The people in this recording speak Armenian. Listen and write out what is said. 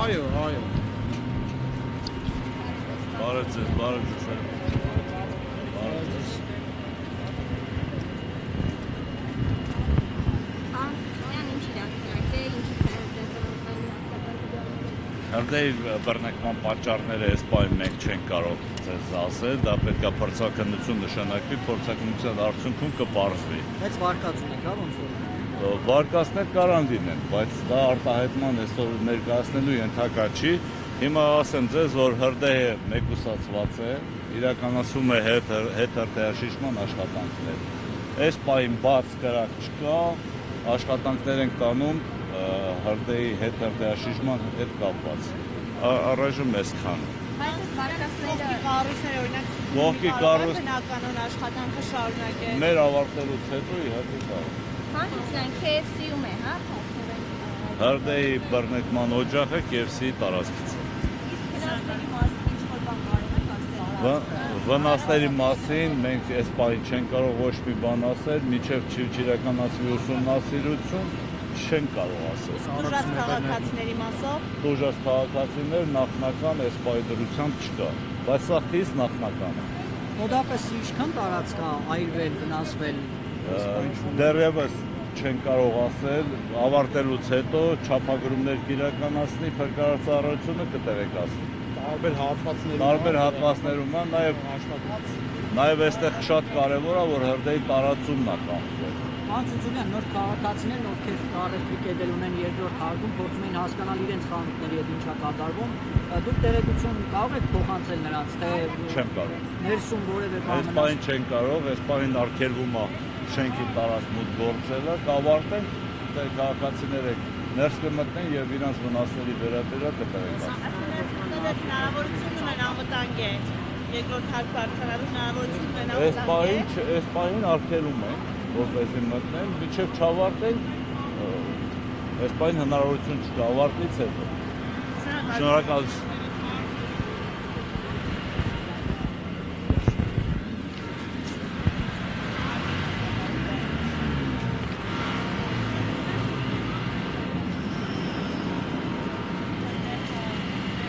Այո, այո։ Բարև ձեզ, բարև ձեզ։ Հրդեհի բռնկման պատճառները այս պահին մենք չենք կարող ձեզ ասել, դա պետք է փորձաքննություն նշանակվի, փորձաքննության արդյունքում կպարզվի։ Բայց վարկած ունենք, հա ոնց որ։ Վարկածներ կարան լինեն, բայց դա արտահայտման այսօր ներկայացնելու ենթակա չի։ Հիմա ասեմ ձեզ, որ հրդեհը մեկուսացված է, իրականացում է հետհրդեհաշիժման աշխատանքներ։ Այս պահին բաց կրակ չկա, աշխատանքներ ենք տանում հրդեհի հետհրդեհաշիժման հետ կապված։ Առայժմ այսքան։ Կողքի կառույցները բնականon աշխատանքը շարունակել։ Մեր ավարտելուց հետո իհարկե կարող։ Հանցության KFC-ում է, հա, Հրդեհի բռնկման օջախը KFC-ի տարածքից է։ Վնասների մասին մենք այս պահին չենք կարող ոչ մի բան ասել, մինչև չիրականացվի ուսումնասիրություն չեն կարող ասել։ Դժվար քաղաքացիների մասով։ Դժվար քաղաքացիներ նախնական այս պահի դրությամբ չկա, բայց սա խիստ նախնական է։ Մոտապես ինչքան տարածք կա այրվել, վնասվել։ Դեռևս չեն կարող ասել, ավարտելուց հետո չափագրումներ կիրականացնի, փրկարարծառայությունը կտեղեկացնի։ Տարբեր հատվածներում է, նաև այստեղ շատ կարևոր է, որ հրդեհի տարածումն է կանխվել։ Հանցությունյան նոր քաղաքացիներն, ովքեր առևտրի կետեր ունեն երկրորդ հարկում, փորձում են հասկանալ իրենց խանութների հետ ինչա կատարվում, դուք տեղեկություն կարող եք փոխանցել նրանց, թե չեմ կարող։ Ներսում որևէ բան։ Այս պահին չեն կարող, այս պահին արգելվում է շենքի տարածմուտք գործելը, կավարտենք, թե քաղաքացիները ներս կմտնեն եւ իրանց վնասների վերաբերյալ կտեղեկացնեն։ Հնարավորություն ունեն անվտանգ է։ Երկրորդ հարկ բարձրանալու հնարավորություն ունեն անվտանգ է։ Այս պահին արգելում ենք, որպեսզի մտնեն, մինչև չավարտենք, այս պահին հնարավորություն չկա ավարտից հետո։ Շնորհակալություն։